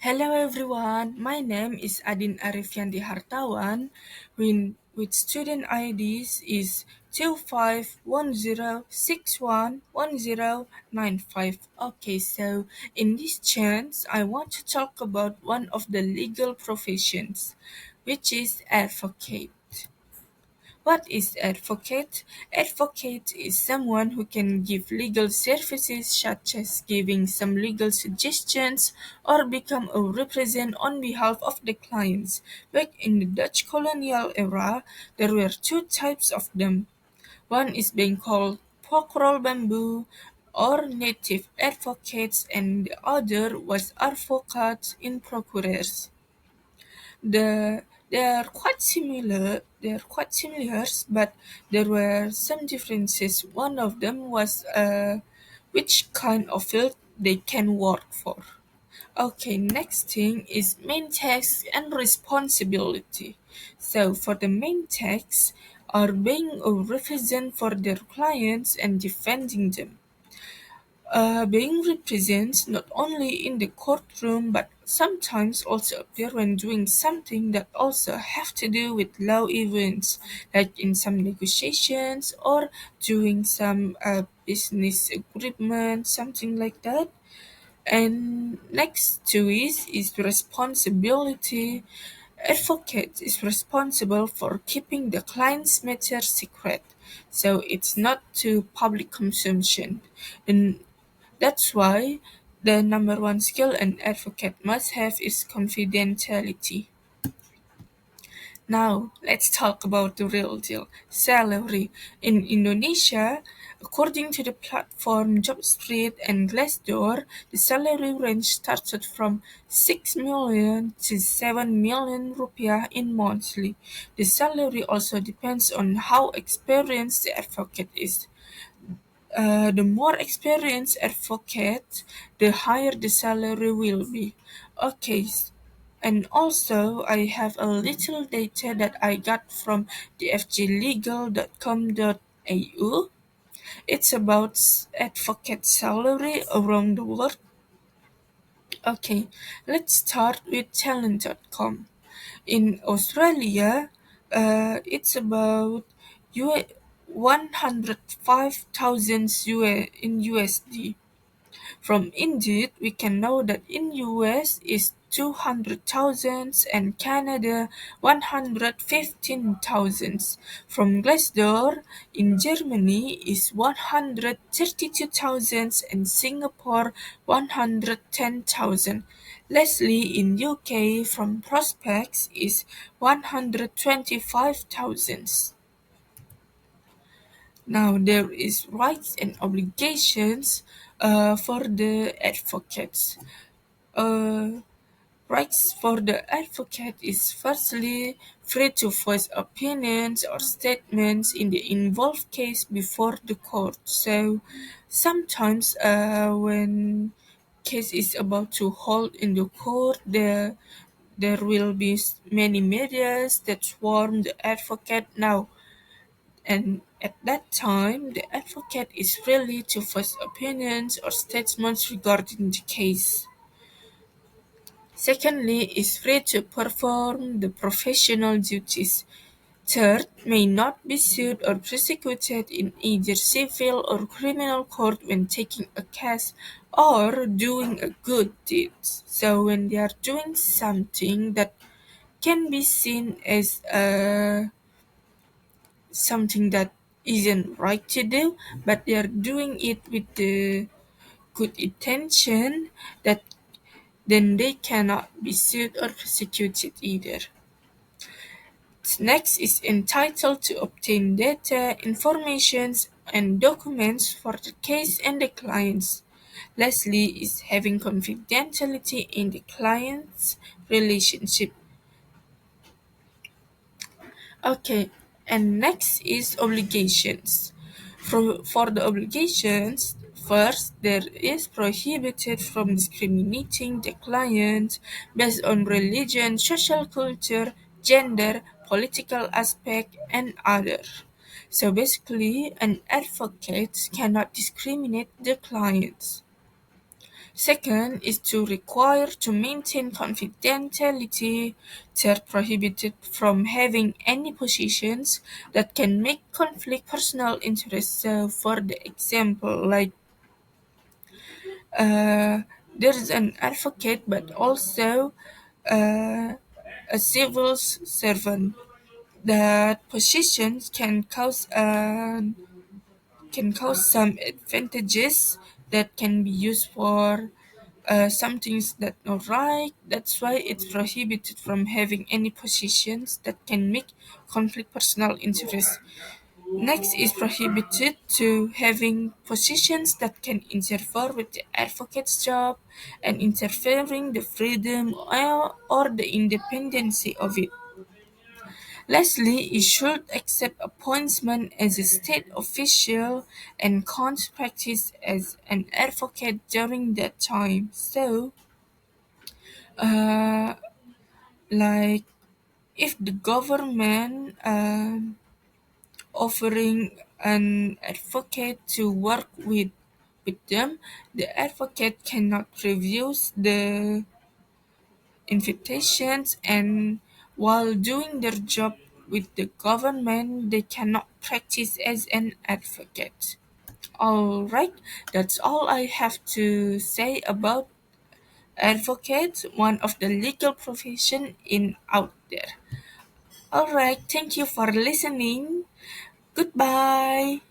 Hello everyone, my name is Adin Arifiandi Hartawan with student IDs is 2510611095. Okay, so in this chance I want to talk about one of the legal professions, which is advocate. What is advocate? Advocate is someone who can give legal services such as giving some legal suggestions or become a represent on behalf of the clients. Back in the Dutch colonial era, there were two types of them. One is being called pokral bamboo or native advocates and the other was advocates in procurers. They are quite similar. They are quite similar, but there were some differences. One of them was which kind of field they can work for. Okay, next thing is main task and responsibility. So for the main task are being a represent for their clients and defending them. Being represented not only in the courtroom but sometimes also appear when doing something that also have to do with law events, like in some negotiations or doing some business agreement, something like that. And next to it is responsibility. Advocate is responsible for keeping the client's matter secret, so it's not to public consumption. And that's why the number one skill an advocate must have is confidentiality. Now, let's talk about the real deal salary. In Indonesia, according to the platform JobStreet and Glassdoor, the salary range started from 6 million to 7 million rupiah in monthly. The salary also depends on how experienced the advocate is. The more experienced advocate, the higher the salary will be. Okay, and also I have a little data that I got from the fglegal.com.au. It's about advocate salary around the world. Okay, let's start with talent.com. In Australia, it's about U- 105,000 in USD. From Indeed, we can know that in US is 200,000 and Canada 115,000. From Glassdoor, in Germany is 132,000 and Singapore 110,000. Leslie in UK from Prospects is 125,000. Now there is rights and obligations for the advocates. Uh, Rights for the advocate is firstly free to voice opinions or statements in the involved case before the court. So sometimes when case is about to hold in the court, there will be many medias that swarm the advocate now, and at that time the advocate is free to voice opinions or statements regarding the case. Secondly, is free to perform the professional duties. Third, may not be sued or prosecuted in either civil or criminal court when taking a case or doing a good deed. So when they are doing something that can be seen as something that isn't right to do, but they are doing it with the good intention, that then they cannot be sued or prosecuted either. Next is entitled to obtain data, informations, and documents for the case and the clients. Lastly is having confidentiality in the client's relationship. Okay, and next is obligations. For the obligations, first, there is prohibited from discriminating the client based on religion, social culture, gender, political aspect, and other. So basically, an advocate cannot discriminate the clients. Second is to require to maintain confidentiality. They're prohibited from having any positions that can make conflict personal interests. So, for the example, like uh, there's an advocate, but also uh, a civil servant. That positions can cause some advantages that can be used for some things that not right. That's why it's prohibited from having any positions that can make conflict personal interest. Next is prohibited to having positions that can interfere with the advocate's job and interfering the freedom or the independency of it. Lastly, he should accept appointment as a state official and can't practice as an advocate during that time. So, uh, like if the government offering an advocate to work with them, the advocate cannot refuse the invitations, and while doing their job with the government, they cannot practice as an advocate. All right, that's all I have to say about advocate, one of the legal profession in out there. All right, thank you for listening. Goodbye.